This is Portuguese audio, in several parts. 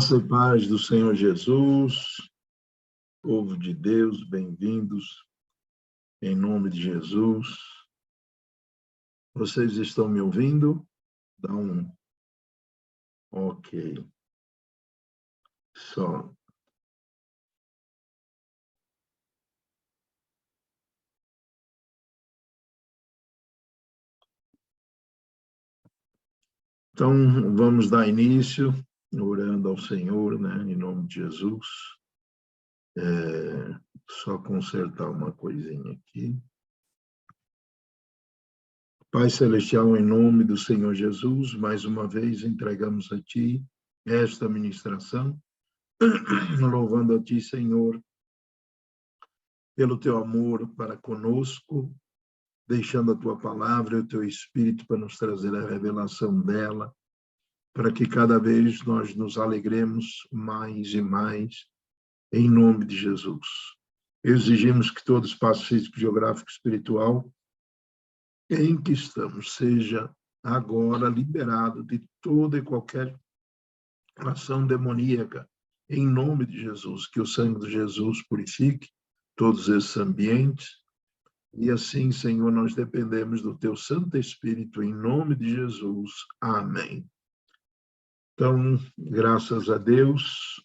Graça e paz do Senhor Jesus, povo de Deus, bem-vindos, em nome de Jesus. Vocês estão me ouvindo? Dá um ok. Só. Então, vamos dar início, orando ao Senhor, né, em nome de Jesus. Só consertar uma coisinha aqui. Pai Celestial, em nome do Senhor Jesus, mais uma vez entregamos a Ti esta ministração, louvando a Ti, Senhor, pelo Teu amor para conosco, deixando a Tua palavra e o Teu Espírito para nos trazer a revelação dela, para que cada vez nós nos alegremos mais e mais, em nome de Jesus. Exigimos que todo espaço físico, geográfico, espiritual, em que estamos, seja agora liberado de toda e qualquer ação demoníaca, em nome de Jesus, que o sangue de Jesus purifique todos esses ambientes, e assim, Senhor, nós dependemos do Teu Santo Espírito, em nome de Jesus. Amém. Então, graças a Deus,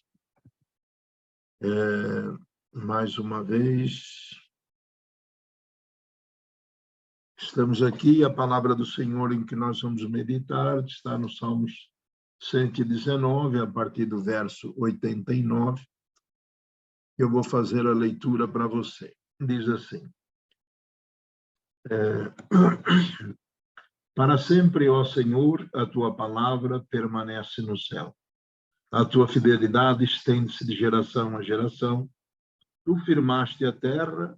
mais uma vez, estamos aqui, a palavra do Senhor em que nós vamos meditar está no Salmos 119, a partir do verso 89. Eu vou fazer a leitura para você. Diz assim: Para sempre, ó Senhor, a tua palavra permanece no céu. A tua fidelidade estende-se de geração a geração. Tu firmaste a terra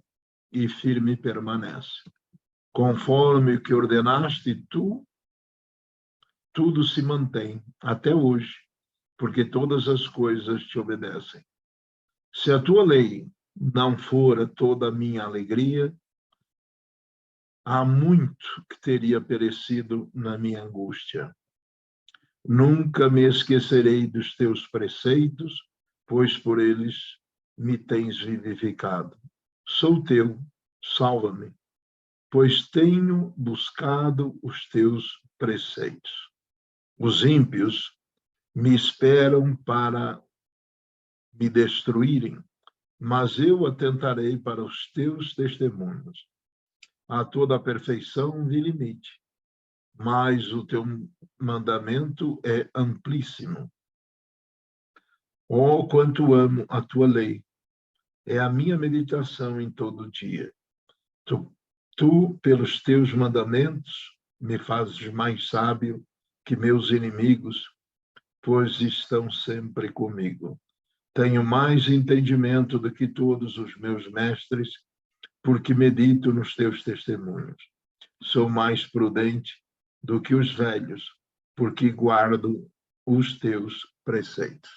e firme permanece. Conforme o que ordenaste, tudo se mantém até hoje, porque todas as coisas te obedecem. Se a tua lei não fora toda a minha alegria, há muito que teria perecido na minha angústia. Nunca me esquecerei dos teus preceitos, pois por eles me tens vivificado. Sou teu, salva-me, pois tenho buscado os teus preceitos. Os ímpios me esperam para me destruírem, mas eu atentarei para os teus testemunhos. A toda a perfeição vi limite, mas o teu mandamento é amplíssimo. Oh, quanto amo a tua lei! É a minha meditação em todo dia. Tu, pelos teus mandamentos, me fazes mais sábio que meus inimigos, pois estão sempre comigo. Tenho mais entendimento do que todos os meus mestres, porque medito nos teus testemunhos. Sou mais prudente do que os velhos, porque guardo os teus preceitos.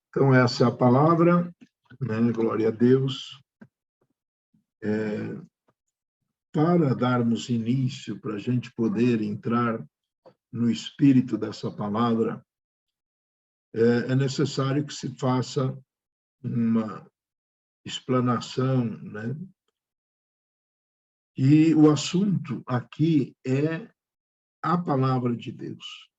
Então, essa é a palavra, né? Glória a Deus. Para darmos início, para a gente poder entrar no espírito dessa palavra, é necessário que se faça uma explanação, né? E o assunto aqui é a palavra de Deus.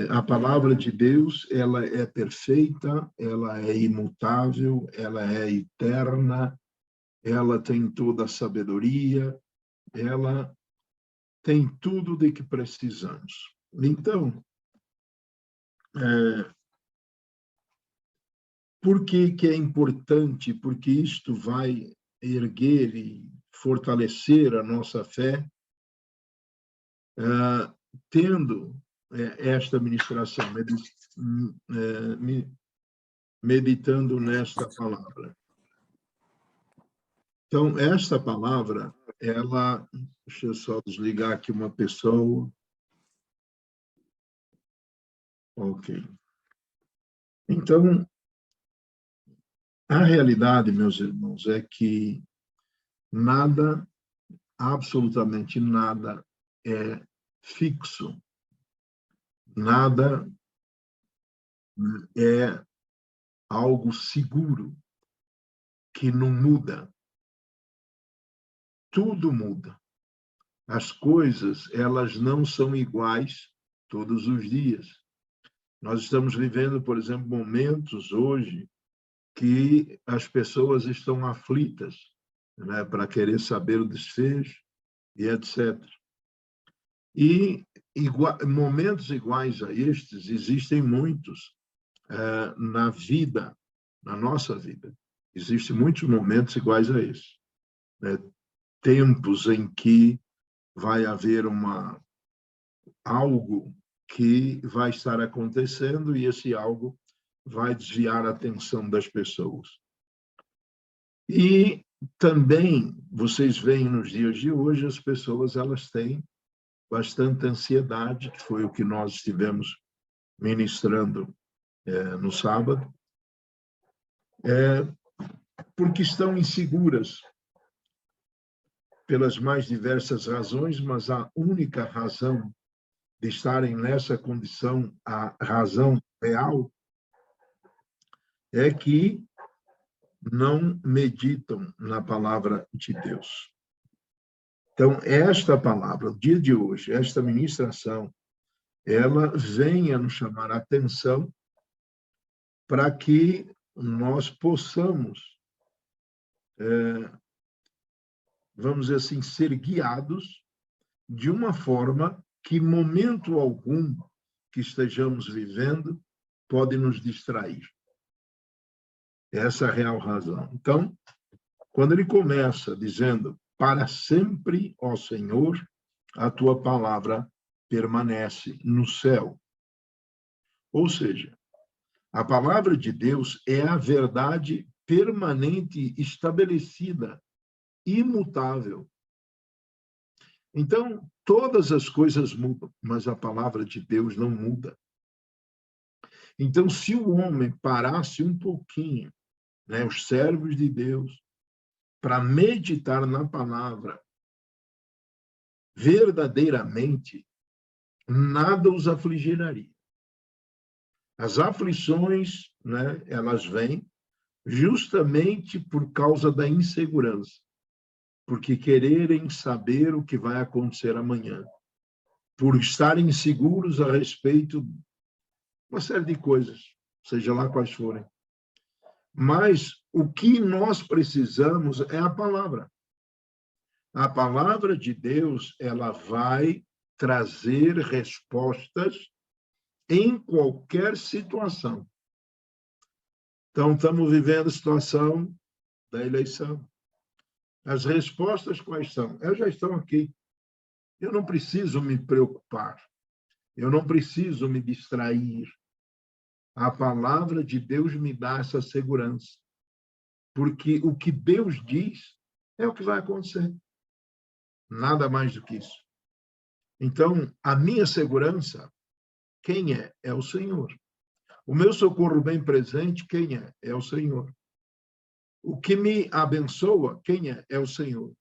A palavra de Deus, ela é perfeita, ela é imutável, ela é eterna, ela tem toda a sabedoria, ela tem tudo de que precisamos. Então, por que que é importante? Porque isto vai erguer e fortalecer a nossa fé, tendo esta ministração, meditando nesta palavra. Então, esta palavra, ela... Deixa eu só desligar aqui uma pessoa. Ok. Então, a realidade, meus irmãos, é que nada, absolutamente nada, é fixo. Nada né, é algo seguro, que não muda. Tudo muda. As coisas, elas não são iguais todos os dias. Nós estamos vivendo, por exemplo, momentos hoje que as pessoas estão aflitas, né, para querer saber o desfecho e etc. E momentos iguais a estes existem muitos na vida, na nossa vida. Existem muitos momentos iguais a esse, né? Tempos em que vai haver algo que vai estar acontecendo e esse algo vai desviar a atenção das pessoas. E também, vocês veem nos dias de hoje, as pessoas elas têm bastante ansiedade, que foi o que nós estivemos ministrando no sábado, porque estão inseguras pelas mais diversas razões, mas a única razão de estarem nessa condição, a razão real, é que não meditam na palavra de Deus. Então, esta palavra, o dia de hoje, esta ministração, ela vem a nos chamar a atenção para que nós possamos, vamos dizer assim, ser guiados de uma forma que, momento algum que estejamos vivendo, pode nos distrair. Essa é a real razão. Então, quando ele começa dizendo, para sempre, ó Senhor, a tua palavra permanece no céu. Ou seja, a palavra de Deus é a verdade permanente, estabelecida, imutável. Então, todas as coisas mudam, mas a palavra de Deus não muda. Então, se o homem parasse um pouquinho, né, os servos de Deus, para meditar na palavra, verdadeiramente, nada os afligiria. As aflições, né, elas vêm justamente por causa da insegurança, porque quererem saber o que vai acontecer amanhã, por estarem inseguros a respeito de uma série de coisas, seja lá quais forem. Mas o que nós precisamos é a palavra. A palavra de Deus, ela vai trazer respostas em qualquer situação. Então, estamos vivendo a situação da eleição. As respostas quais são? Elas já estão aqui. Eu não preciso me preocupar. Eu não preciso me distrair. A palavra de Deus me dá essa segurança. Porque o que Deus diz é o que vai acontecer. Nada mais do que isso. Então, a minha segurança, quem é? É o Senhor. O meu socorro bem presente, quem é? É o Senhor. O que me abençoa, quem é? É o Senhor.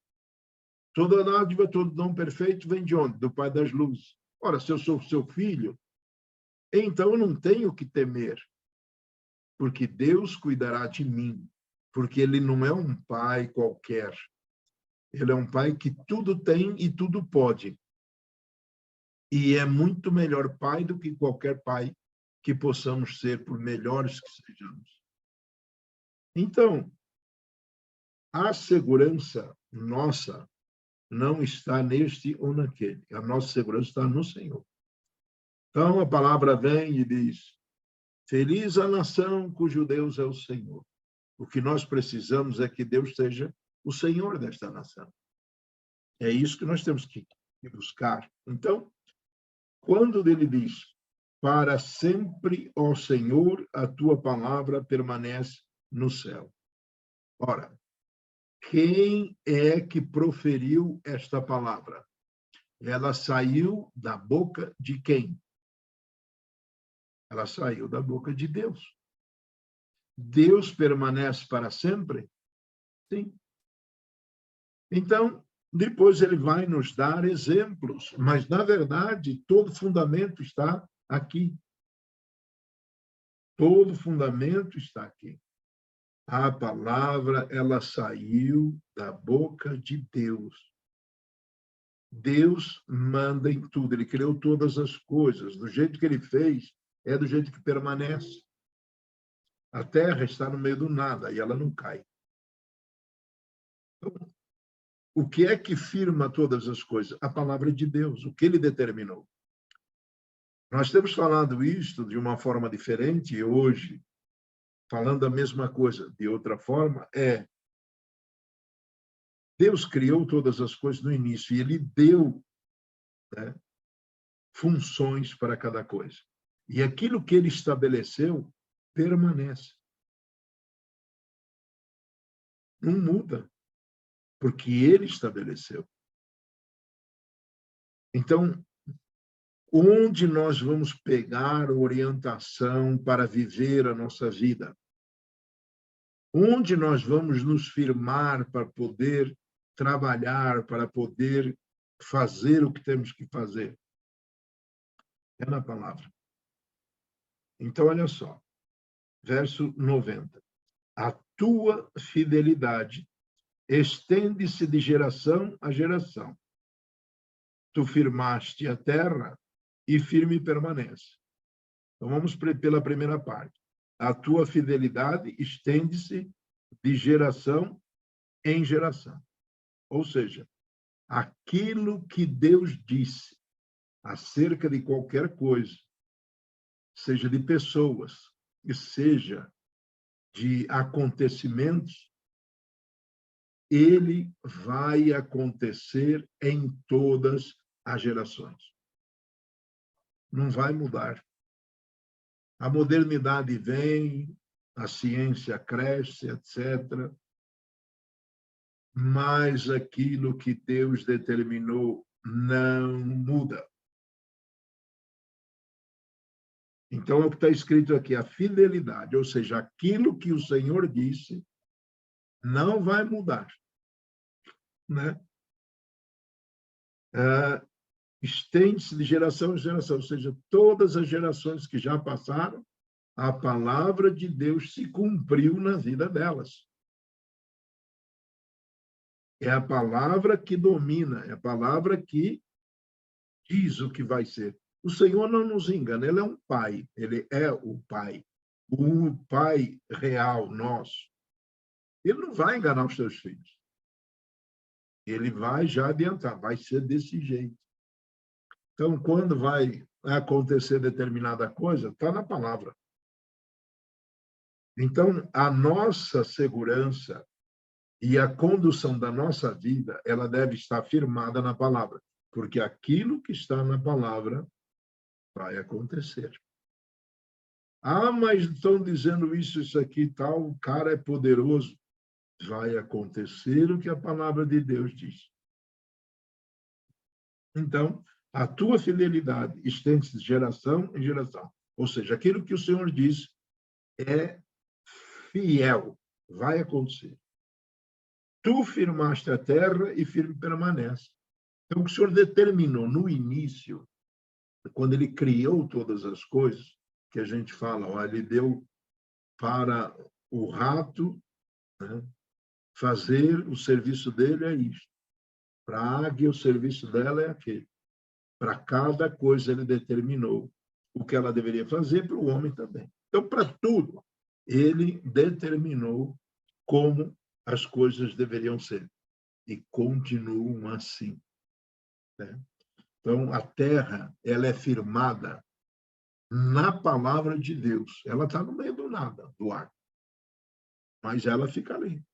Toda dádiva, todo dom perfeito vem de onde? Do Pai das luzes. Ora, se eu sou seu filho, então eu não tenho que temer, porque Deus cuidará de mim, porque Ele não é um pai qualquer. Ele é um pai que tudo tem e tudo pode. E é muito melhor pai do que qualquer pai que possamos ser, por melhores que sejamos. Então, a segurança nossa não está neste ou naquele. A nossa segurança está no Senhor. Então, a palavra vem e diz, feliz a nação cujo Deus é o Senhor. O que nós precisamos é que Deus seja o Senhor desta nação. É isso que nós temos que buscar. Então, quando ele diz, para sempre, ó Senhor, a tua palavra permanece no céu. Ora, quem é que proferiu esta palavra? Ela saiu da boca de quem? Ela saiu da boca de Deus. Deus permanece para sempre? Sim. Então, depois ele vai nos dar exemplos, mas, na verdade, todo fundamento está aqui. todo fundamento está aqui. A palavra, ela saiu da boca de Deus. Deus manda em tudo, ele criou todas as coisas. Do jeito que ele fez, é do jeito que permanece. A terra está no meio do nada e ela não cai. Então, o que é que firma todas as coisas? A palavra de Deus, o que ele determinou. Nós temos falado isto de uma forma diferente e hoje, falando a mesma coisa de outra forma, Deus criou todas as coisas no início e ele deu, né, funções para cada coisa. E aquilo que ele estabeleceu permanece. Não muda, porque ele estabeleceu. Então, onde nós vamos pegar orientação para viver a nossa vida? Onde nós vamos nos firmar para poder trabalhar, para poder fazer o que temos que fazer? É na palavra. Então, olha só, verso 90. A tua fidelidade estende-se de geração a geração. Tu firmaste a terra e firme permanece. Então, vamos pela primeira parte. A tua fidelidade estende-se de geração em geração. Ou seja, aquilo que Deus disse acerca de qualquer coisa, seja de pessoas, e seja de acontecimentos, ele vai acontecer em todas as gerações. Não vai mudar. A modernidade vem, a ciência cresce, etc. Mas aquilo que Deus determinou não muda. Então, é o que está escrito aqui, a fidelidade, ou seja, aquilo que o Senhor disse não vai mudar, né? Estende-se de geração em geração, ou seja, todas as gerações que já passaram, a palavra de Deus se cumpriu na vida delas. É a palavra que domina, é a palavra que diz o que vai ser. O Senhor não nos engana, ele é um pai, ele é o pai real nosso. Ele não vai enganar os seus filhos. Ele vai já adiantar, vai ser desse jeito. Então, quando vai acontecer determinada coisa, está na palavra. Então, a nossa segurança e a condução da nossa vida, ela deve estar firmada na palavra, porque aquilo que está na palavra vai acontecer. Ah, mas estão dizendo isso aqui, tal, o cara é poderoso. Vai acontecer o que a palavra de Deus diz. Então, a tua fidelidade estende-se de geração em geração. Ou seja, aquilo que o Senhor diz é fiel, vai acontecer. Tu firmaste a terra e firme permanece. Então, o que o Senhor determinou no início, quando ele criou todas as coisas, que a gente fala, ó, ele deu para o rato, né, fazer o serviço dele é isso. Para a águia, o serviço dela é aquele. Para cada coisa ele determinou o que ela deveria fazer, para o homem também. Então, para tudo, ele determinou como as coisas deveriam ser. E continuam assim, né? Então, a terra, ela é firmada na palavra de Deus. Ela está no meio do nada, do ar. Mas ela fica ali,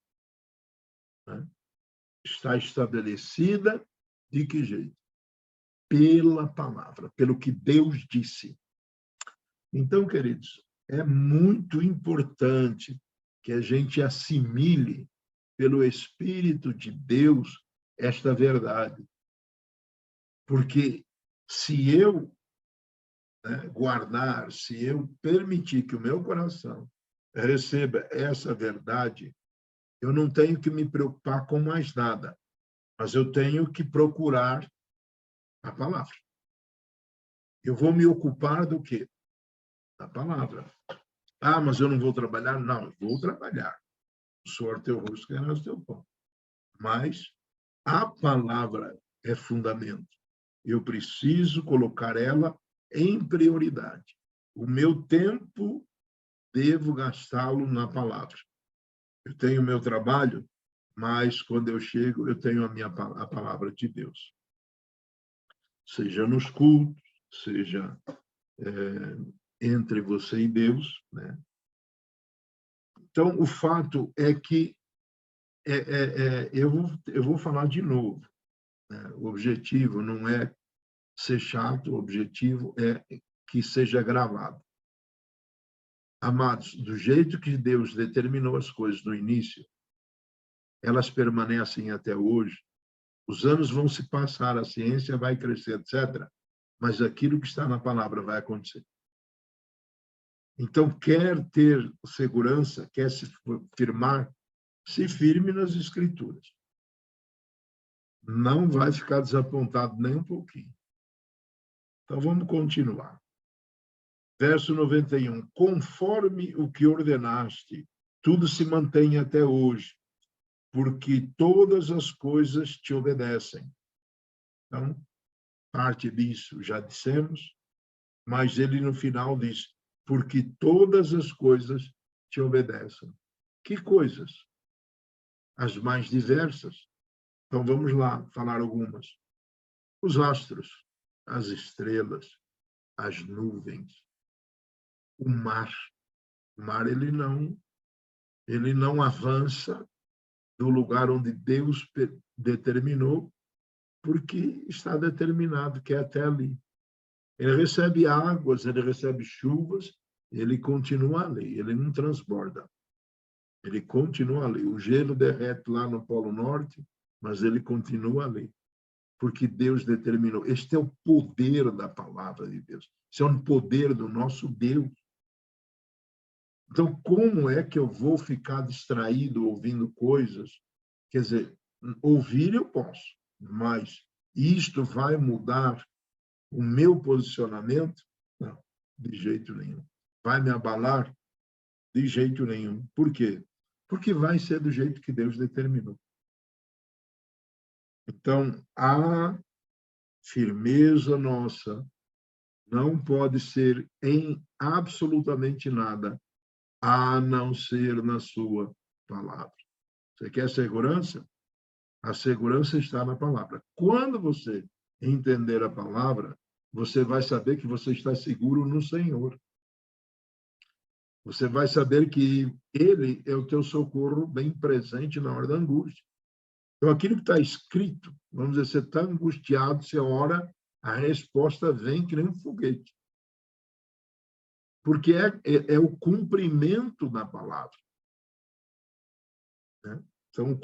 né? Está estabelecida de que jeito? Pela palavra, pelo que Deus disse. Então, queridos, é muito importante que a gente assimile pelo Espírito de Deus esta verdade. Porque se eu, né, guardar, se eu permitir que o meu coração receba essa verdade, eu não tenho que me preocupar com mais nada, mas eu tenho que procurar a palavra. Eu vou me ocupar do quê? Da palavra. Ah, mas eu não vou trabalhar? Não, eu vou trabalhar. Suor teu rosto, ganharás teu pão. Mas a palavra é fundamento. Eu preciso colocar ela em prioridade. O meu tempo devo gastá-lo na palavra. Eu tenho o meu trabalho, mas quando eu chego, eu tenho a palavra de Deus. Seja nos cultos, seja entre você e Deus, né? Então, o fato é que eu vou falar de novo, né? O objetivo não é ser chato, o objetivo é que seja gravado. Amados, do jeito que Deus determinou as coisas no início, elas permanecem até hoje. Os anos vão se passar, a ciência vai crescer, etc. Mas aquilo que está na palavra vai acontecer. Então, quer ter segurança, quer se firmar, se firme nas Escrituras. Não vai ficar desapontado nem um pouquinho. Então, vamos continuar. Verso 91. Conforme o que ordenaste, tudo se mantém até hoje, porque todas as coisas te obedecem. Então, parte disso já dissemos, mas ele no final diz, porque todas as coisas te obedecem. Que coisas? As mais diversas. Então, vamos lá falar algumas. Os astros, as estrelas, as nuvens, o mar. O mar, ele não avança do lugar onde Deus determinou, porque está determinado que é até ali. Ele recebe águas, ele recebe chuvas, ele continua ali, ele não transborda. Ele continua ali. O gelo derrete lá no Polo Norte, mas ele continua ali. Porque Deus determinou. Este é o poder da palavra de Deus. Esse é o poder do nosso Deus. Então, como é que eu vou ficar distraído ouvindo coisas? Quer dizer, ouvir eu posso, mas isto vai mudar o meu posicionamento? Não, de jeito nenhum. Vai me abalar? De jeito nenhum. Por quê? Porque vai ser do jeito que Deus determinou. Então, a firmeza nossa não pode ser em absolutamente nada, a não ser na sua palavra. Você quer segurança? A segurança está na palavra. Quando você entender a palavra, você vai saber que você está seguro no Senhor. Você vai saber que Ele é o teu socorro bem presente na hora da angústia. Então, aquilo que está escrito, vamos dizer, você está angustiado, você ora, a resposta vem que nem um foguete. Porque é o cumprimento da palavra. Né? Então,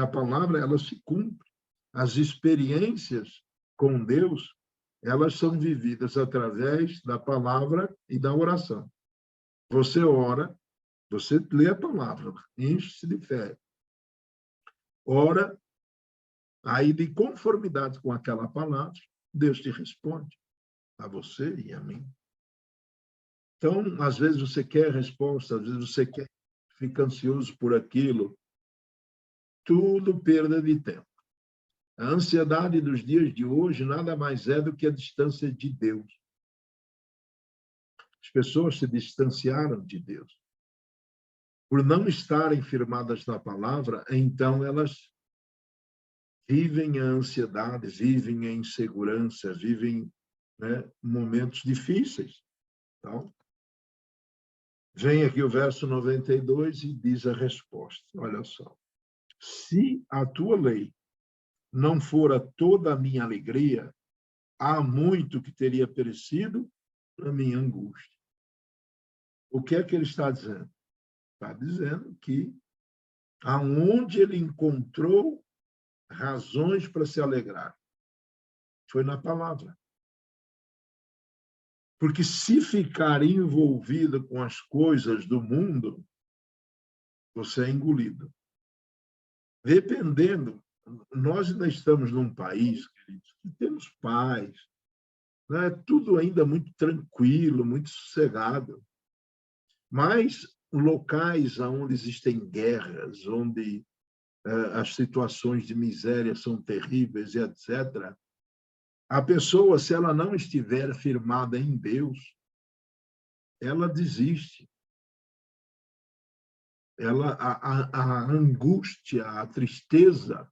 a palavra, ela se cumpre. As experiências com Deus, elas são vividas através da palavra e da oração. Você ora, você lê a palavra, enche-se de fé. Ora, aí de conformidade com aquela palavra, Deus te responde, a você e a mim. Então, às vezes você quer resposta, às vezes você fica ansioso por aquilo. Tudo perda de tempo. A ansiedade dos dias de hoje nada mais é do que a distância de Deus. As pessoas se distanciaram de Deus. Por não estarem firmadas na palavra, então elas vivem a ansiedade, vivem a insegurança, vivem, né, momentos difíceis. Então, vem aqui o verso 92 e diz a resposta. Olha só. Se a tua lei não fora toda a minha alegria, há muito que teria perecido a minha angústia. O que é que ele está dizendo? Está dizendo que aonde ele encontrou razões para se alegrar foi na palavra. Porque se ficar envolvido com as coisas do mundo, você é engolido. Dependendo, nós ainda estamos num país, queridos, que temos paz, né? Tudo ainda muito tranquilo, muito sossegado. Mas locais onde existem guerras, onde as situações de miséria são terríveis, e etc., a pessoa, se ela não estiver firmada em Deus, ela desiste. A angústia, a tristeza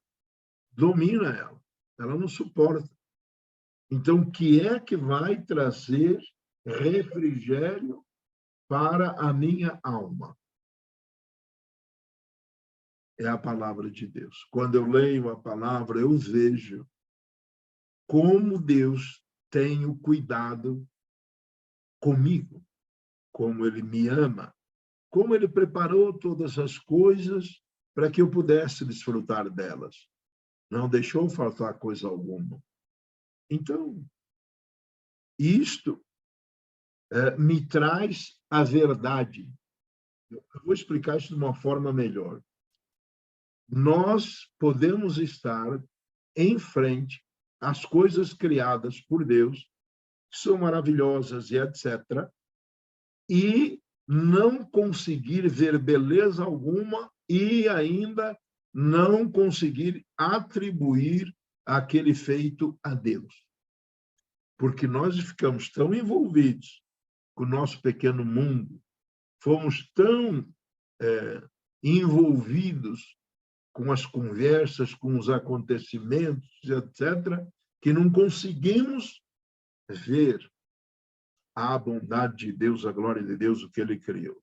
domina ela. Ela não suporta. Então, o que é que vai trazer refrigério para a minha alma? É a palavra de Deus. Quando eu leio a palavra, eu vejo como Deus tem o cuidado comigo, como Ele me ama, como Ele preparou todas as coisas para que eu pudesse desfrutar delas. Não deixou faltar coisa alguma. Então, isto me traz a verdade. Eu vou explicar isso de uma forma melhor. Nós podemos estar em frente às coisas criadas por Deus, que são maravilhosas e etc., e não conseguir ver beleza alguma e ainda não conseguir atribuir aquele feito a Deus. Porque nós ficamos tão envolvidos com o nosso pequeno mundo, fomos tão envolvidos com as conversas, com os acontecimentos, etc., que não conseguimos ver a bondade de Deus, a glória de Deus, o que Ele criou.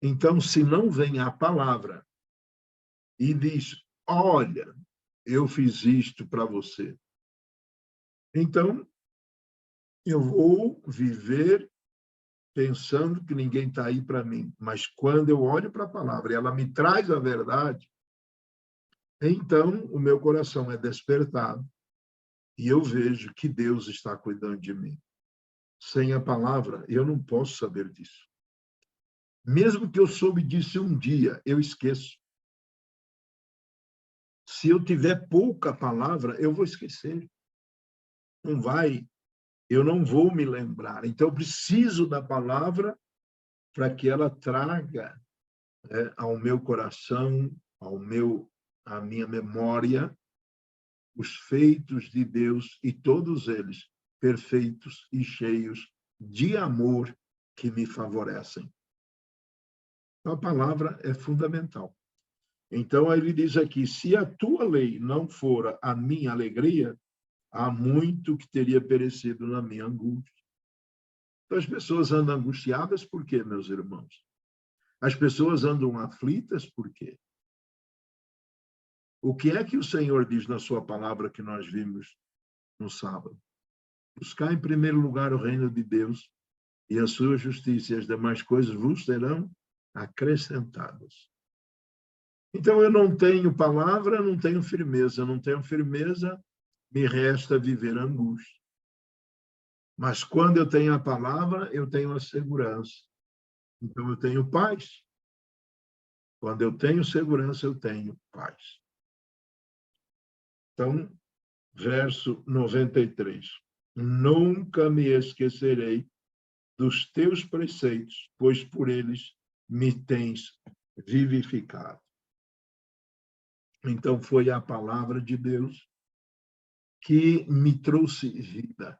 Então, se não vem a palavra e diz, olha, eu fiz isto para você, então eu vou viver pensando que ninguém está aí para mim. Mas quando eu olho para a palavra e ela me traz a verdade, então o meu coração é despertado e eu vejo que Deus está cuidando de mim. Sem a palavra, eu não posso saber disso. Mesmo que eu soube disso um dia, eu esqueço. Se eu tiver pouca palavra, eu vou esquecer. Não vai, eu não vou me lembrar. Então, eu preciso da palavra para que ela traga ao meu coração, à minha memória, os feitos de Deus e todos eles perfeitos e cheios de amor que me favorecem. Então, a palavra é fundamental. Então, ele diz aqui, se a tua lei não fora a minha alegria, há muito que teria perecido na minha angústia. Então, as pessoas andam angustiadas por quê, meus irmãos? As pessoas andam aflitas por quê? O que é que o Senhor diz na sua palavra que nós vimos no sábado? Buscar em primeiro lugar o reino de Deus e a sua justiça, e as demais coisas vos serão acrescentadas. Então, eu não tenho palavra, não tenho firmeza. Não tenho firmeza, me resta viver a angústia. Mas quando eu tenho a palavra, eu tenho a segurança. Então, eu tenho paz. Quando eu tenho segurança, eu tenho paz. Então, verso 93. Nunca me esquecerei dos teus preceitos, pois por eles me tens vivificado. Então, foi a palavra de Deus que me trouxe vida.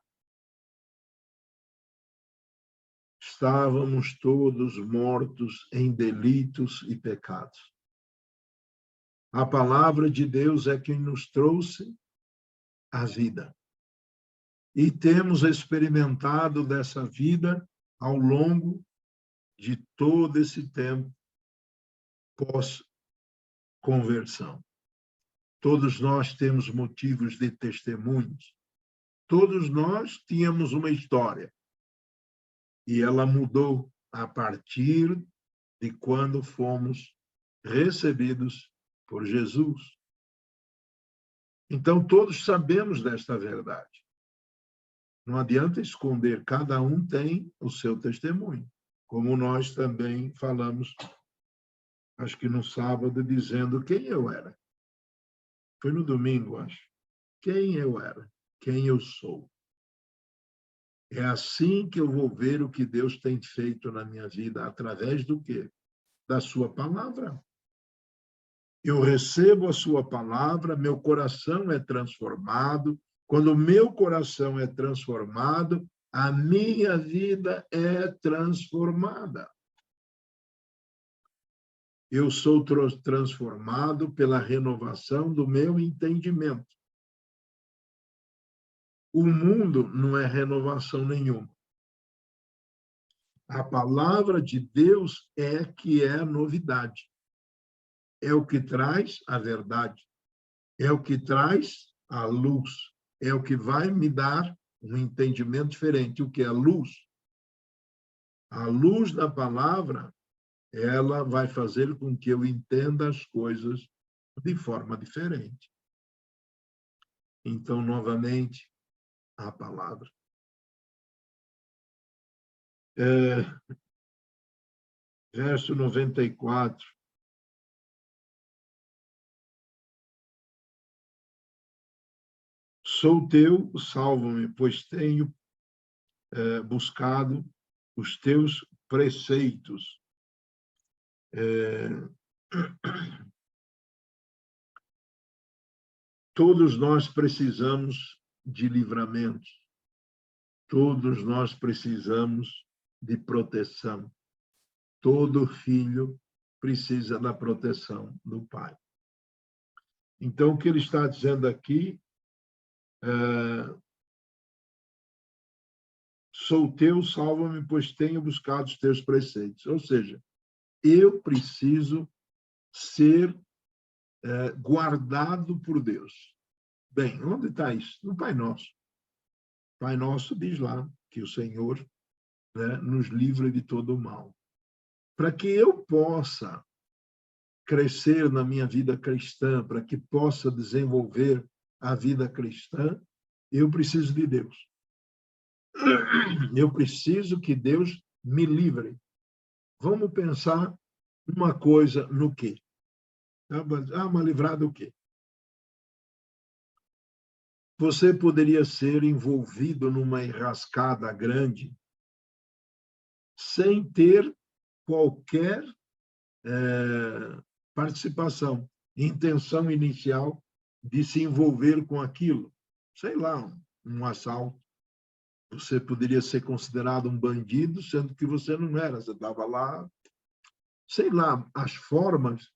Estávamos todos mortos em delitos e pecados. A palavra de Deus é quem nos trouxe a vida. E temos experimentado dessa vida ao longo de todo esse tempo pós-conversão. Todos nós temos motivos de testemunhos. Todos nós tínhamos uma história. E ela mudou a partir de quando fomos recebidos por Jesus. Então, todos sabemos desta verdade. Não adianta esconder, cada um tem o seu testemunho. Como nós também falamos, acho que no sábado, dizendo quem eu era. Foi no domingo, acho. Quem eu era, quem eu sou. É assim que eu vou ver o que Deus tem feito na minha vida, através do quê? Da sua palavra. Eu recebo a sua palavra, meu coração é transformado. Quando o meu coração é transformado, a minha vida é transformada. Eu sou transformado pela renovação do meu entendimento. O mundo não é renovação nenhuma. A palavra de Deus é que é a novidade. É o que traz a verdade. É o que traz a luz. É o que vai me dar um entendimento diferente. O que é luz? A luz da palavra, ela vai fazer com que eu entenda as coisas de forma diferente. Então, novamente, a palavra. Verso 94. Sou teu, salva-me, pois tenho buscado os teus preceitos. Todos nós precisamos de livramento. Todos nós precisamos de proteção. Todo filho precisa da proteção do pai. Então, o que ele está dizendo aqui, sou teu, salva-me, pois tenho buscado os teus preceitos. Ou seja, eu preciso ser guardado por Deus. Bem, onde está isso? No Pai Nosso. Pai Nosso diz lá que o Senhor, né, nos livra de todo o mal. Para que eu possa crescer na minha vida cristã, para que possa desenvolver a vida cristã, eu preciso de Deus. Eu preciso que Deus me livre. Vamos pensar uma coisa no quê? Mas livrar do quê? Você poderia ser envolvido numa enrascada grande sem ter qualquer participação, intenção inicial de se envolver com aquilo. Sei lá, um assalto. Você poderia ser considerado um bandido, sendo que você não era, você estava lá. Sei lá, as formas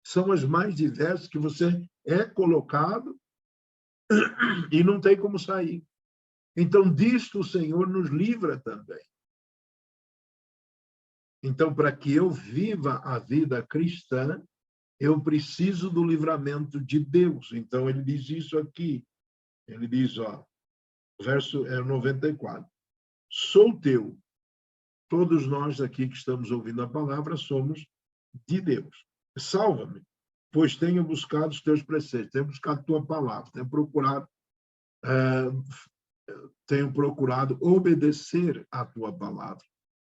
são as mais diversas que você é colocado e não tem como sair. Então, disto o Senhor nos livra também. Então, para que eu viva a vida cristã, eu preciso do livramento de Deus. Então, ele diz isso aqui. Ele diz, verso 94. Sou teu. Todos nós aqui que estamos ouvindo a palavra somos de Deus. Salva-me, pois tenho buscado os teus preceitos, tenho buscado a tua palavra, tenho procurado obedecer a tua palavra.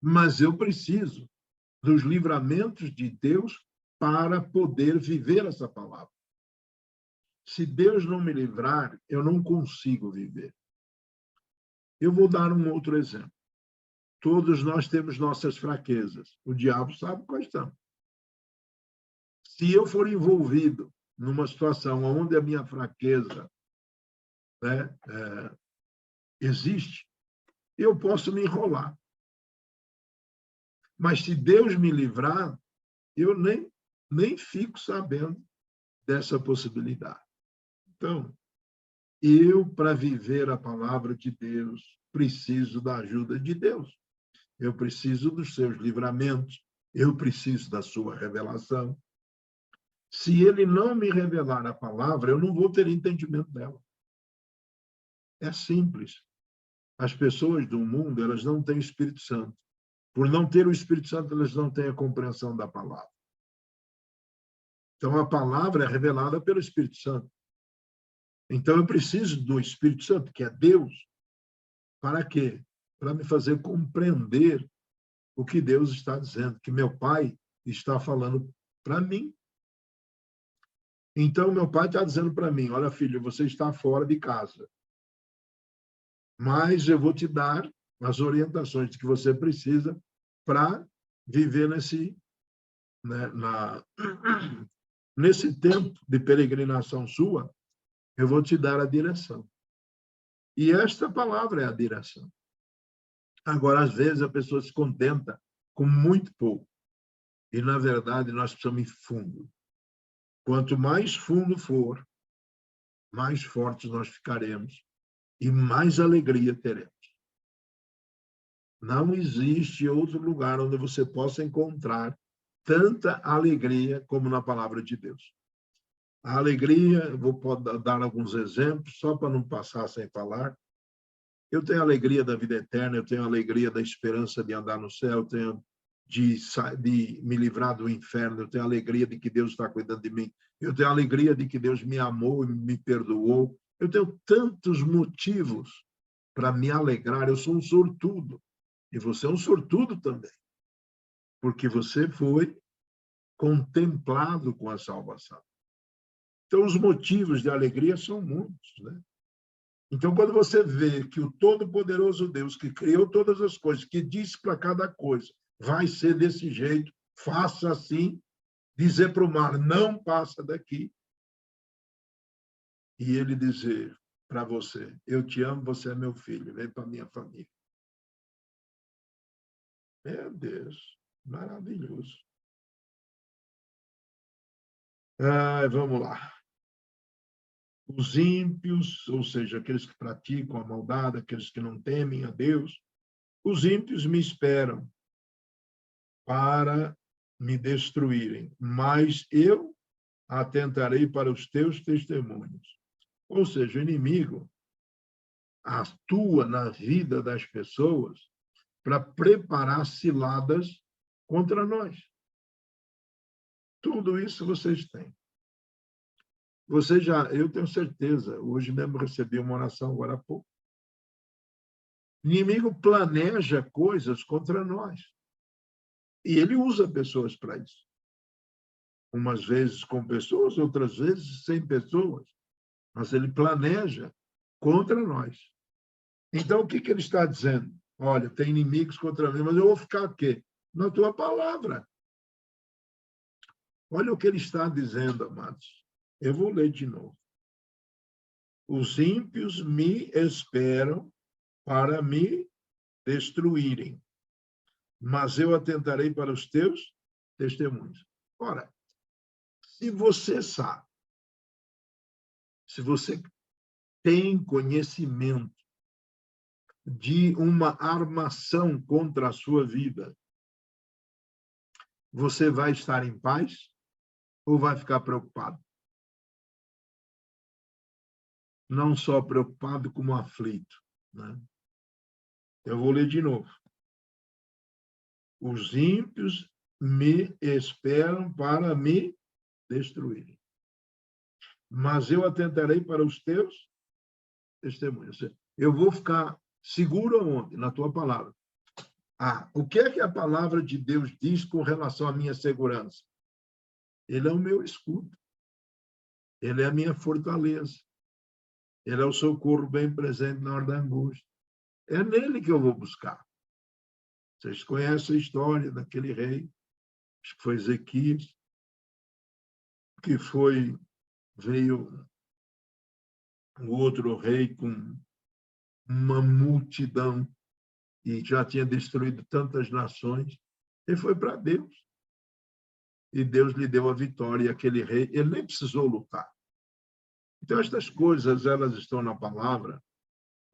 Mas eu preciso dos livramentos de Deus para poder viver essa palavra. Se Deus não me livrar, eu não consigo viver. Eu vou dar um outro exemplo. Todos nós temos nossas fraquezas. O diabo sabe quais são. Se eu for envolvido numa situação onde a minha fraqueza, né, existe, eu posso me enrolar. Mas se Deus me livrar, eu nem fico sabendo dessa possibilidade. Então, eu, para viver a palavra de Deus, preciso da ajuda de Deus. Eu preciso dos seus livramentos, eu preciso da sua revelação. Se ele não me revelar a palavra, eu não vou ter entendimento dela. É simples. As pessoas do mundo, elas não têm o Espírito Santo. Por não ter o Espírito Santo, elas não têm a compreensão da palavra. Então, a palavra é revelada pelo Espírito Santo. Então, eu preciso do Espírito Santo, que é Deus. Para quê? Para me fazer compreender o que Deus está dizendo, que meu Pai está falando para mim. Então, meu pai está dizendo para mim, olha, filho, você está fora de casa, mas eu vou te dar as orientações que você precisa para viver nesse tempo de peregrinação sua. Eu vou te dar a direção. E esta palavra é a direção. Agora, às vezes, a pessoa se contenta com muito pouco. E, na verdade, nós precisamos ir fundo. Quanto mais fundo for, mais fortes nós ficaremos e mais alegria teremos. Não existe outro lugar onde você possa encontrar tanta alegria como na palavra de Deus. A alegria, vou dar alguns exemplos, só para não passar sem falar. Eu tenho a alegria da vida eterna, eu tenho a alegria da esperança de andar no céu, eu tenho de me livrar do inferno, eu tenho a alegria de que Deus está cuidando de mim, eu tenho a alegria de que Deus me amou e me perdoou. Eu tenho tantos motivos para me alegrar, eu sou um sortudo. E você é um sortudo também, porque você foi contemplado com a salvação. Então, os motivos de alegria são muitos, né? Então, quando você vê que o Todo-Poderoso Deus, que criou todas as coisas, que disse para cada coisa, vai ser desse jeito, faça assim, dizer para o mar, não passa daqui, e ele dizer para você, eu te amo, você é meu filho, vem para a minha família. Meu Deus, maravilhoso. Vamos lá. Os ímpios, ou seja, aqueles que praticam a maldade, aqueles que não temem a Deus, os ímpios me esperam para me destruírem, mas eu atentarei para os teus testemunhos. Ou seja, o inimigo atua na vida das pessoas para preparar ciladas contra nós. Tudo isso vocês têm. Eu tenho certeza, hoje mesmo recebi uma oração agora há pouco. O inimigo planeja coisas contra nós. E ele usa pessoas para isso. Umas vezes com pessoas, outras vezes sem pessoas. Mas ele planeja contra nós. Então, o que ele está dizendo? Olha, tem inimigos contra mim, mas eu vou ficar o quê? Na tua palavra. Olha o que ele está dizendo, amados. Eu vou ler de novo. Os ímpios me esperam para me destruírem, mas eu atentarei para os teus testemunhos. Ora, se você sabe, se você tem conhecimento de uma armação contra a sua vida, você vai estar em paz ou vai ficar preocupado? Não só preocupado, como aflito, né? Eu vou ler de novo. Os ímpios me esperam para me destruírem, mas eu atentarei para os teus testemunhos. Eu vou ficar seguro aonde? Na tua palavra. O que é que a palavra de Deus diz com relação à minha segurança? Ele é o meu escudo. Ele é a minha fortaleza. Ele é o socorro bem presente na hora da angústia. É nele que eu vou buscar. Vocês conhecem a história daquele rei, acho que foi Ezequias, que veio um outro rei com uma multidão e já tinha destruído tantas nações. Ele foi para Deus. E Deus lhe deu a vitória. E aquele rei, ele nem precisou lutar. Então, estas coisas, elas estão na palavra.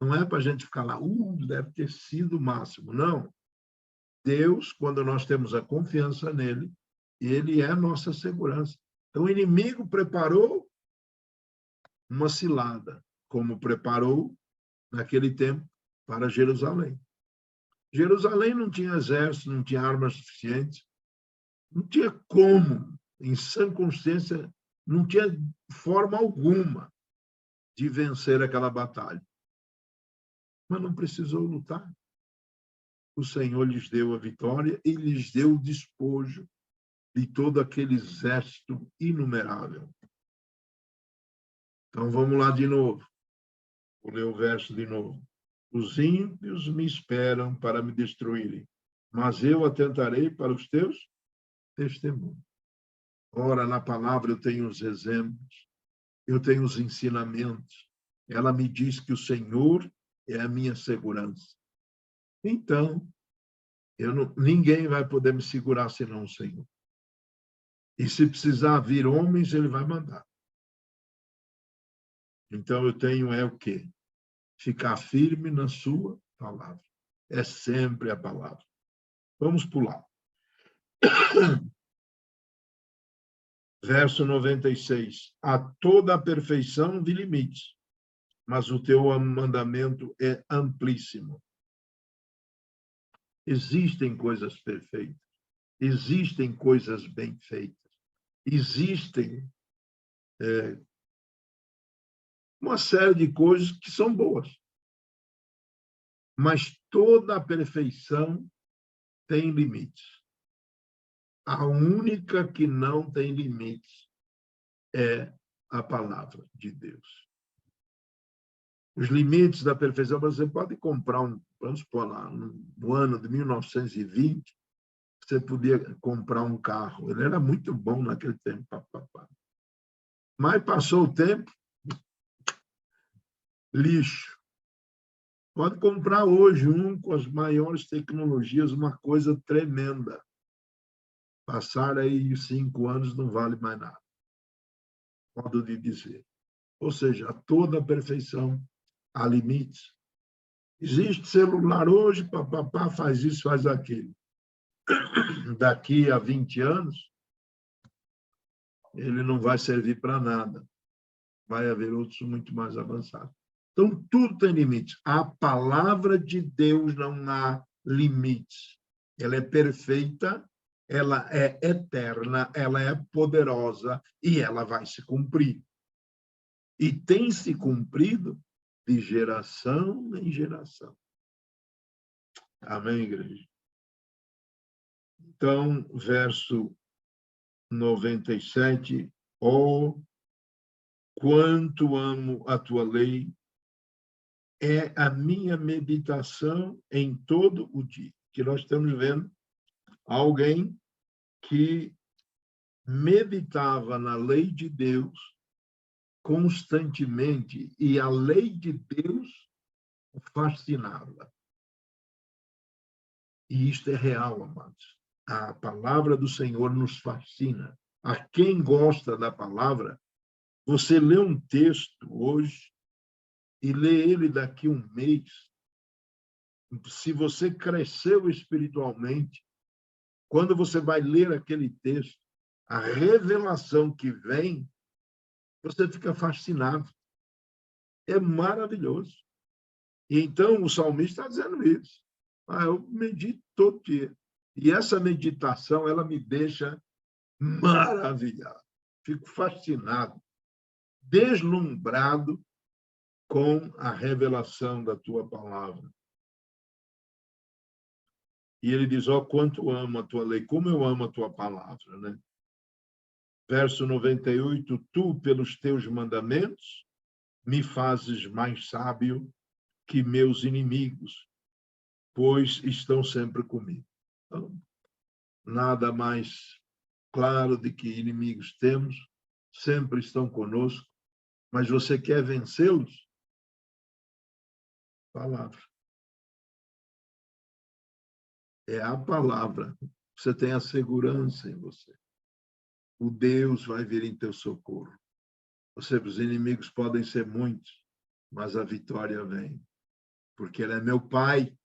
Não é para a gente ficar lá, deve ter sido o máximo. Não. Deus, quando nós temos a confiança nele, ele é a nossa segurança. Então, o inimigo preparou uma cilada, como preparou naquele tempo para Jerusalém. Jerusalém não tinha exército, não tinha armas suficientes, não tinha como, em sã consciência, não tinha forma alguma de vencer aquela batalha. Mas não precisou lutar. O Senhor lhes deu a vitória e lhes deu o despojo de todo aquele exército inumerável. Então, vamos lá de novo. Vou ler o verso de novo. Os ímpios me esperam para me destruírem, mas eu atentarei para os teus testemunhos. Ora, na palavra eu tenho os exemplos, eu tenho os ensinamentos. Ela me diz que o Senhor é a minha segurança. Então, ninguém vai poder me segurar senão o Senhor. E se precisar vir homens, ele vai mandar. Então, eu tenho o quê? Ficar firme na sua palavra. É sempre a palavra. Vamos pular. Verso 96. A toda a perfeição de limites, mas o teu mandamento é amplíssimo. Existem coisas perfeitas, existem coisas bem feitas, existem uma série de coisas que são boas, mas toda a perfeição tem limites. A única que não tem limites é a palavra de Deus. Os limites da perfeição, você pode comprar vamos supor lá, no ano de 1920, você podia comprar um carro. Ele era muito bom naquele tempo. Mas passou o tempo, lixo. Pode comprar hoje com as maiores tecnologias, uma coisa tremenda. Passar aí 5 anos não vale mais nada. Modo de dizer. Ou seja, toda a perfeição há limites. Existe celular hoje, papapá, faz isso, faz aquilo. Daqui a 20 anos, ele não vai servir para nada. Vai haver outros muito mais avançados. Então, tudo tem limites. A palavra de Deus não há limites. Ela é perfeita, ela é eterna, ela é poderosa e ela vai se cumprir. E tem se cumprido de geração em geração. Amém, igreja? Então, verso 97, oh, quanto amo a tua lei, é a minha meditação em todo o dia. Que nós estamos vendo alguém que meditava na lei de Deus constantemente, e a lei de Deus o fascinava. E isto é real, amados. A palavra do Senhor nos fascina. A quem gosta da palavra, você lê um texto hoje e lê ele daqui a um mês. Se você cresceu espiritualmente, quando você vai ler aquele texto, a revelação que vem, você fica fascinado. É maravilhoso. E então o salmista está dizendo isso. Eu medito todo dia. E essa meditação, ela me deixa maravilhado. Fico fascinado, deslumbrado com a revelação da tua palavra. E ele diz, quanto amo a tua lei, como eu amo a tua palavra, né? Verso 98, tu, pelos teus mandamentos, me fazes mais sábio que meus inimigos, pois estão sempre comigo. Então, nada mais claro de que inimigos temos, sempre estão conosco, mas você quer vencê-los? Palavra. É a palavra. Você tem a segurança em você. O Deus vai vir em teu socorro. Os inimigos podem ser muitos, mas a vitória vem. Porque Ele é meu Pai.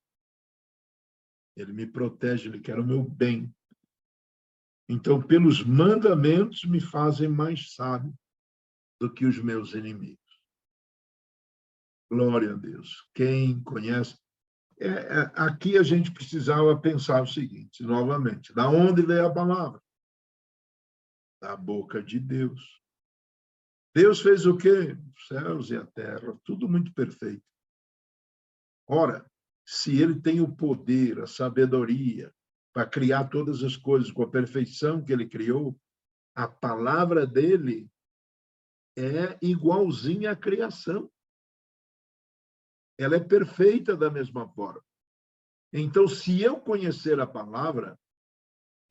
Ele me protege, Ele quer o meu bem. Então, pelos mandamentos, me fazem mais sábio do que os meus inimigos. Glória a Deus. Quem conhece... aqui a gente precisava pensar o seguinte, novamente. Da onde veio a palavra? Da boca de Deus. Deus fez o quê? Os céus e a terra, tudo muito perfeito. Ora, se ele tem o poder, a sabedoria para criar todas as coisas com a perfeição que ele criou, a palavra dele é igualzinha à criação. ela é perfeita da mesma forma. Então, se eu conhecer a palavra,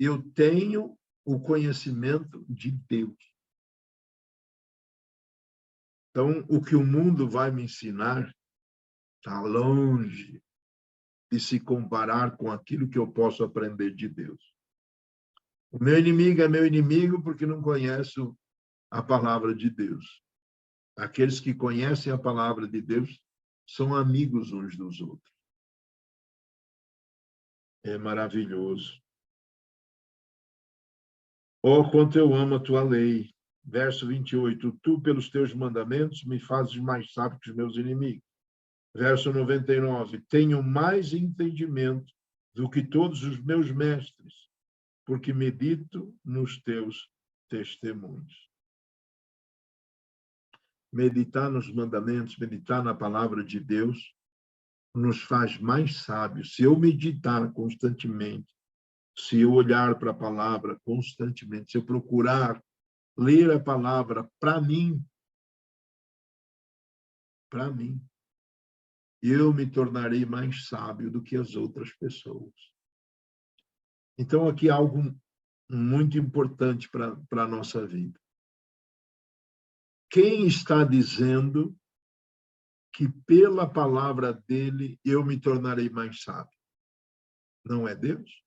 eu tenho o conhecimento de Deus. Então, o que o mundo vai me ensinar está longe de se comparar com aquilo que eu posso aprender de Deus. O meu inimigo é meu inimigo porque não conhece a palavra de Deus. Aqueles que conhecem a palavra de Deus são amigos uns dos outros. É maravilhoso. Oh, quanto eu amo a tua lei. Verso 28. Tu, pelos teus mandamentos, me fazes mais sábio que os meus inimigos. Verso 99. Tenho mais entendimento do que todos os meus mestres, porque medito nos teus testemunhos. Meditar nos mandamentos, meditar na palavra de Deus, nos faz mais sábios. Se eu meditar constantemente, se eu olhar para a palavra constantemente, se eu procurar ler a palavra para mim, eu me tornarei mais sábio do que as outras pessoas. Então, aqui há algo muito importante para a nossa vida. Quem está dizendo que pela palavra dele eu me tornarei mais sábio? Não é Deus?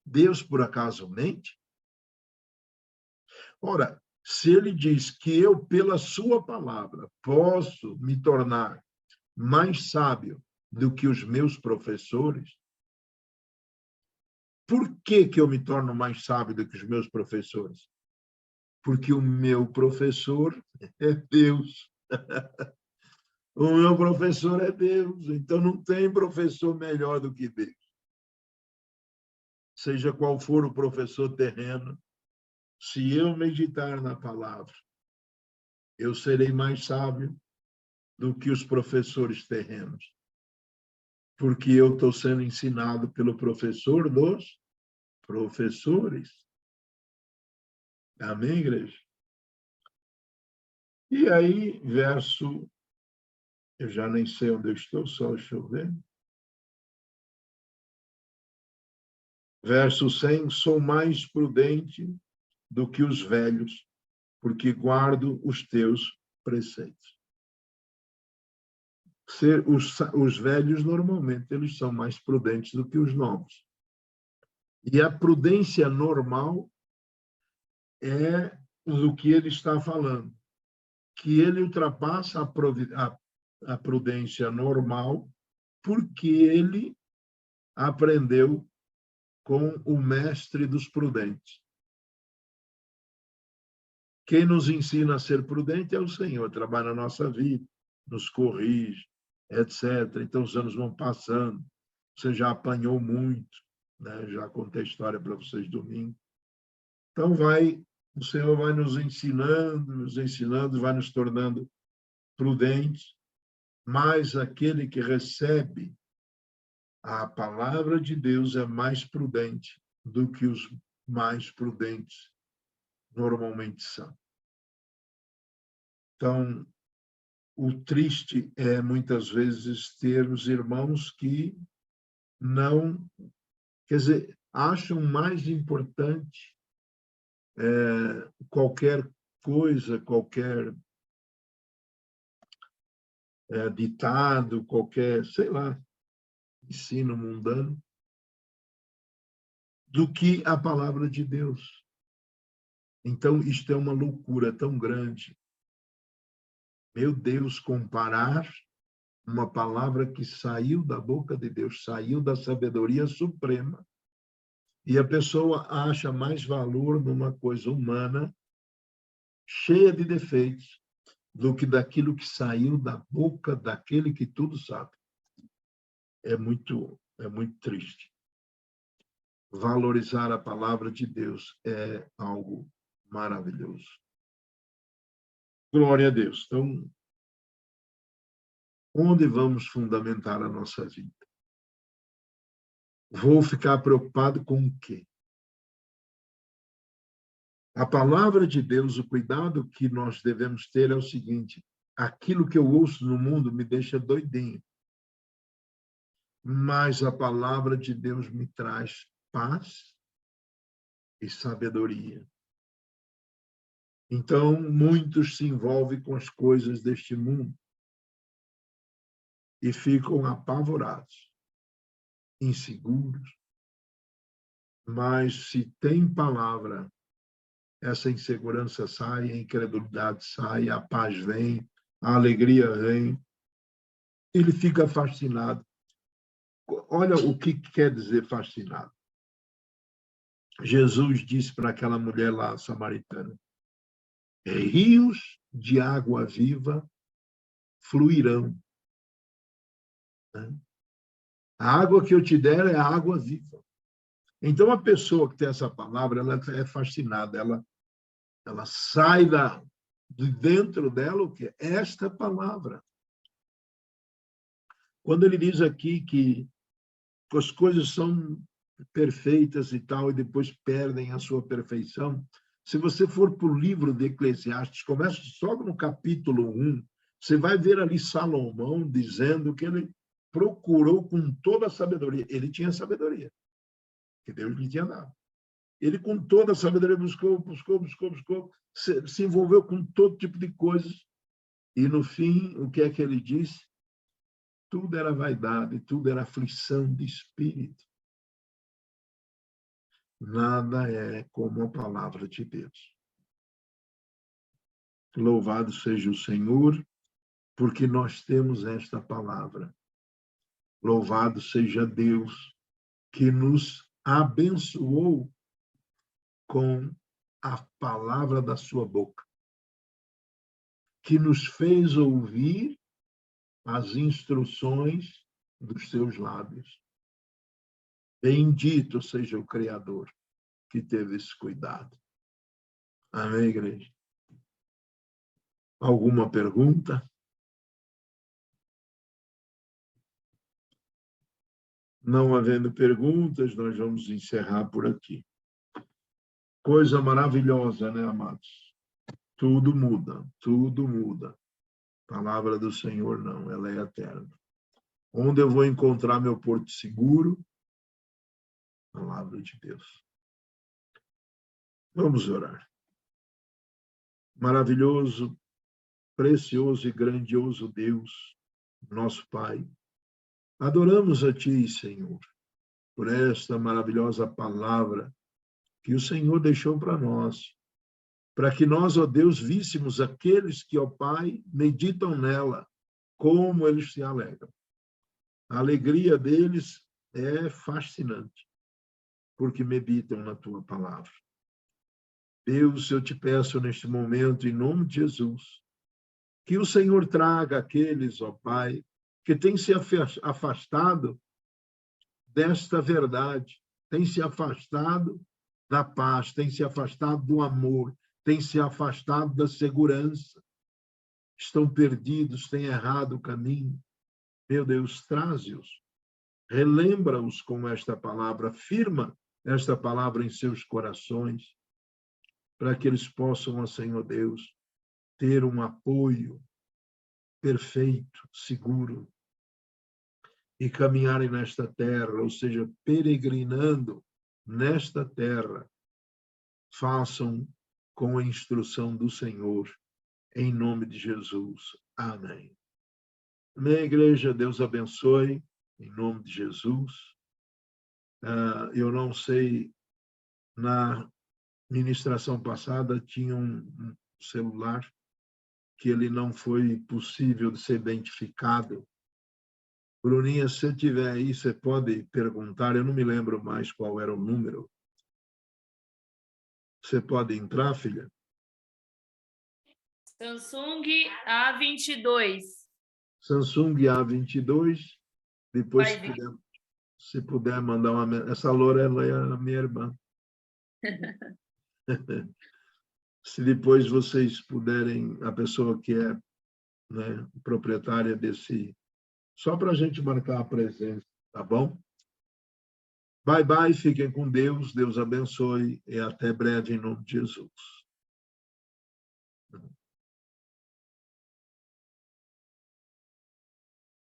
Deus, por acaso, mente? Ora, se ele diz que eu, pela sua palavra, posso me tornar mais sábio do que os meus professores, por que eu me torno mais sábio do que os meus professores? Porque o meu professor é Deus. O meu professor é Deus, então não tem professor melhor do que Deus. Seja qual for o professor terreno, se eu meditar na palavra, eu serei mais sábio do que os professores terrenos. Porque eu estou sendo ensinado pelo professor dos professores. Amém, igreja? E aí, verso... Eu já nem sei onde eu estou, só deixa eu ver. Verso 100, sou mais prudente do que os velhos, porque guardo os teus preceitos. Os velhos, normalmente, eles são mais prudentes do que os novos. E a prudência normal é do que ele está falando, que ele ultrapassa a prudência normal porque ele aprendeu com o mestre dos prudentes. Quem nos ensina a ser prudente é o Senhor, trabalha na nossa vida, nos corrige, etc. Então, os anos vão passando, você já apanhou muito, né? Já contei a história para vocês domingo. Então, o Senhor vai nos ensinando, vai nos tornando prudentes, mas aquele que recebe a palavra de Deus é mais prudente do que os mais prudentes normalmente são. Então, o triste é, muitas vezes, ter os irmãos que não, quer dizer, acham mais importante qualquer coisa, qualquer ditado, qualquer, sei lá, ensino mundano, do que a palavra de Deus. Então, isto é uma loucura tão grande. Meu Deus, comparar uma palavra que saiu da boca de Deus, saiu da sabedoria suprema, e a pessoa acha mais valor numa coisa humana, cheia de defeitos, do que daquilo que saiu da boca daquele que tudo sabe. É muito triste. Valorizar a palavra de Deus é algo maravilhoso. Glória a Deus. Então, onde vamos fundamentar a nossa vida? Vou ficar preocupado com o quê? A palavra de Deus, o cuidado que nós devemos ter é o seguinte: aquilo que eu ouço no mundo me deixa doidinho. Mas a palavra de Deus me traz paz e sabedoria. Então, muitos se envolvem com as coisas deste mundo e ficam apavorados, inseguros. Mas se tem palavra, essa insegurança sai, a incredulidade sai, a paz vem, a alegria vem. Ele fica fascinado. Olha o que quer dizer fascinado. Jesus disse para aquela mulher lá, samaritana, rios de água viva fluirão. A água que eu te der é a água viva. Então, a pessoa que tem essa palavra, ela é fascinada, ela sai de dentro dela o que é esta palavra. Quando ele diz aqui que as coisas são perfeitas e tal, e depois perdem a sua perfeição, se você for para o livro de Eclesiastes, começa só no capítulo 1, você vai ver ali Salomão dizendo que ele procurou com toda a sabedoria. Ele tinha sabedoria, que Deus lhe tinha dado. Ele, com toda a sabedoria, buscou, se envolveu com todo tipo de coisas, e, no fim, o que é que ele disse? Tudo era vaidade, tudo era aflição de espírito. Nada é como a palavra de Deus. Louvado seja o Senhor, porque nós temos esta palavra. Louvado seja Deus, que nos abençoou com a palavra da sua boca, que nos fez ouvir as instruções dos seus lábios. Bendito seja o Criador que teve esse cuidado. Amém, igreja? Alguma pergunta? Não havendo perguntas, nós vamos encerrar por aqui. Coisa maravilhosa, né, amados? Tudo muda, tudo muda. A palavra do Senhor não, ela é eterna. Onde eu vou encontrar meu porto seguro? Palavra de Deus. Vamos orar. Maravilhoso, precioso e grandioso Deus, nosso Pai. Adoramos a Ti, Senhor, por esta maravilhosa palavra que o Senhor deixou para nós, para que nós, ó Deus, víssemos aqueles que, ó Pai, meditam nela, como eles se alegram. A alegria deles é fascinante, porque meditam na Tua palavra. Deus, eu te peço neste momento, em nome de Jesus, que o Senhor traga aqueles, ó Pai, que têm se afastado desta verdade, têm se afastado da paz, têm se afastado do amor, têm se afastado da segurança, estão perdidos, têm errado o caminho. Meu Deus, traze-os, relembra-os com esta palavra, firma esta palavra em seus corações, para que eles possam, ó Senhor Deus, ter um apoio perfeito, seguro, e caminharem nesta terra, ou seja, peregrinando nesta terra, façam com a instrução do Senhor, em nome de Jesus. Amém. Amém, igreja, Deus abençoe, em nome de Jesus. Eu não sei, na ministração passada tinha um celular que ele não foi possível de ser identificado. Bruninha, se você tiver aí, você pode perguntar, eu não me lembro mais qual era o número. Você pode entrar, filha? Samsung A22. Samsung A22. Depois, se puder mandar uma... Essa loura, ela é a minha irmã. Se depois vocês puderem, a pessoa que é, né, proprietária desse... Só para a gente marcar a presença, tá bom? Bye, bye, fiquem com Deus, Deus abençoe e até breve em nome de Jesus.